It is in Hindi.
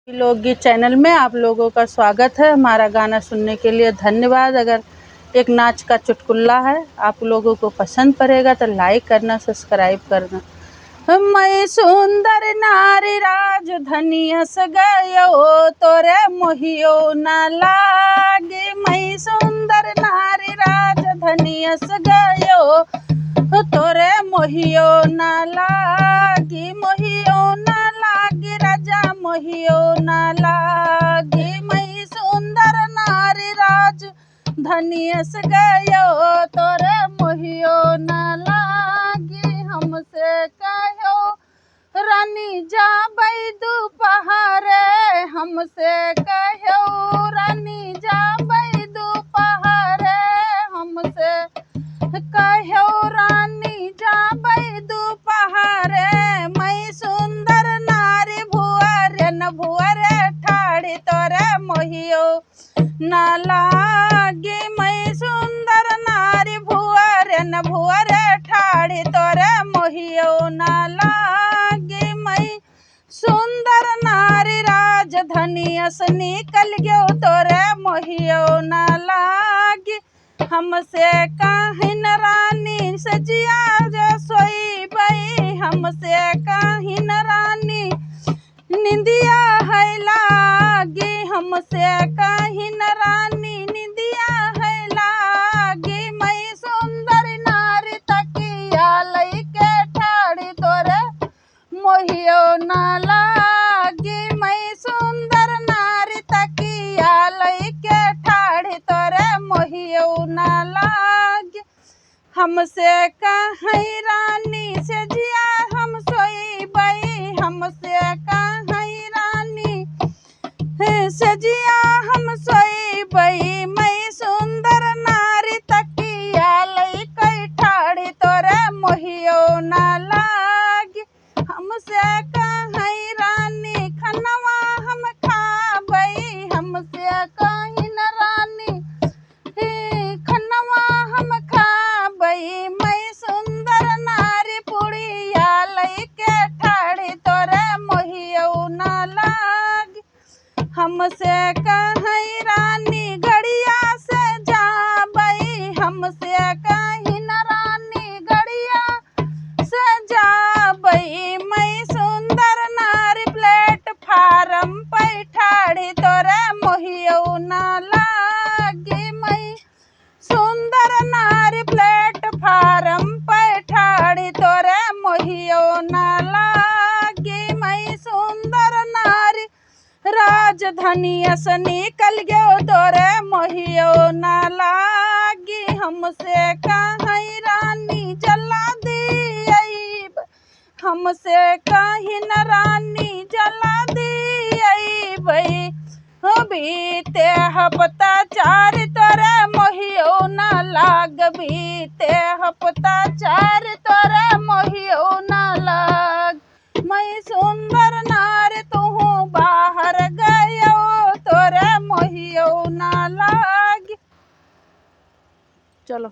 लोकगीत चैनल में आप लोगों का स्वागत है। हमारा गाना सुनने के लिए धन्यवाद। अगर एक नाच का चुटकुला है, आप लोगों को पसंद पड़ेगा तो लाइक करना, सब्सक्राइब करना। मैं सुंदर नारी राजधानी हस गयो, तोरे मोहियो न लागे। मैं सुंदर नारी राजधानी हस गयो, तोरे मोहियो न लागी। मोहियो न लागी राजा, मोहियो न लागी। मैं सुंदर नारी राजधानी हस गयो, तोरे मोहियो न लागी। हमसे कहो रानी जाबै दोपहरे, हमसे कहो रानी जाबै दोपहरे। हमसे कहो रानी जाबै दोपहरे। मैं सुंदर नारी भुअरे न भुअरे ठाड़ी, तोरे मोहियो न लागी। मैं सुंदर नारी भुअरे न भुअरे ठाड़ी, तोरे मोहियो न लागी। मैं सुंदर नारी राजधानी हस निकल गयो, तोरे मोहियो न लागी। हमसे काहिन रानी सजिया जो सोईबै, हमसे काहिन रानी निंदिया है लागी। हमसे काहिन रानी निंदिया है लागी। मैं सुंदर नारी तकिया लइके ठाड़ी, तोरे मोहियो न लागी। मैं सुंदर नारी तकिया लइके ठाड़ी, तोरे मोहियो न लागी। हमसे कहीं रानी सजिया हम सोईबै, हमसे कहीं रानी सजिया हम सोईबै। मैं सुंदर नारी तकिया लइके ठाड़ी, तोरे मोहियो न लागी। हमसे कहीं रानी खनवा हम खाबै, हमसे कहीं रानी खनवा हम खाबै। मैं सुंदर नारी पुड़िया लइके ठाड़ी, तोरे मोहियो न लागी। हमसे कहीं रानी गड़िया से जाबै, हमसे कहीं रानी गड़िया से जाबै। मैं सुंदर नारी प्लेटफार्म पे ठाड़ी, तोरे मोहियो न लागी। मैं सुंदर नारी प्लेटफार्म पे ठाड़ी, तोरे मोहियो न लागी। मैं सुंदर नारी राजधानी हस निकल गयो, तोरे मोहियो न लागी। हमसे कहीं रानी जला दियब, हमसे कहीं रानी जला दियबै। हो बीते हफ्ता चार, तोरे मोहियो न लाग। बीते हफ्ता चार, तोरे मोहियो न लाग। मैं सुंदर नारी तुहू बाहर गयो, तोरे मोहियो न लाग। चलो।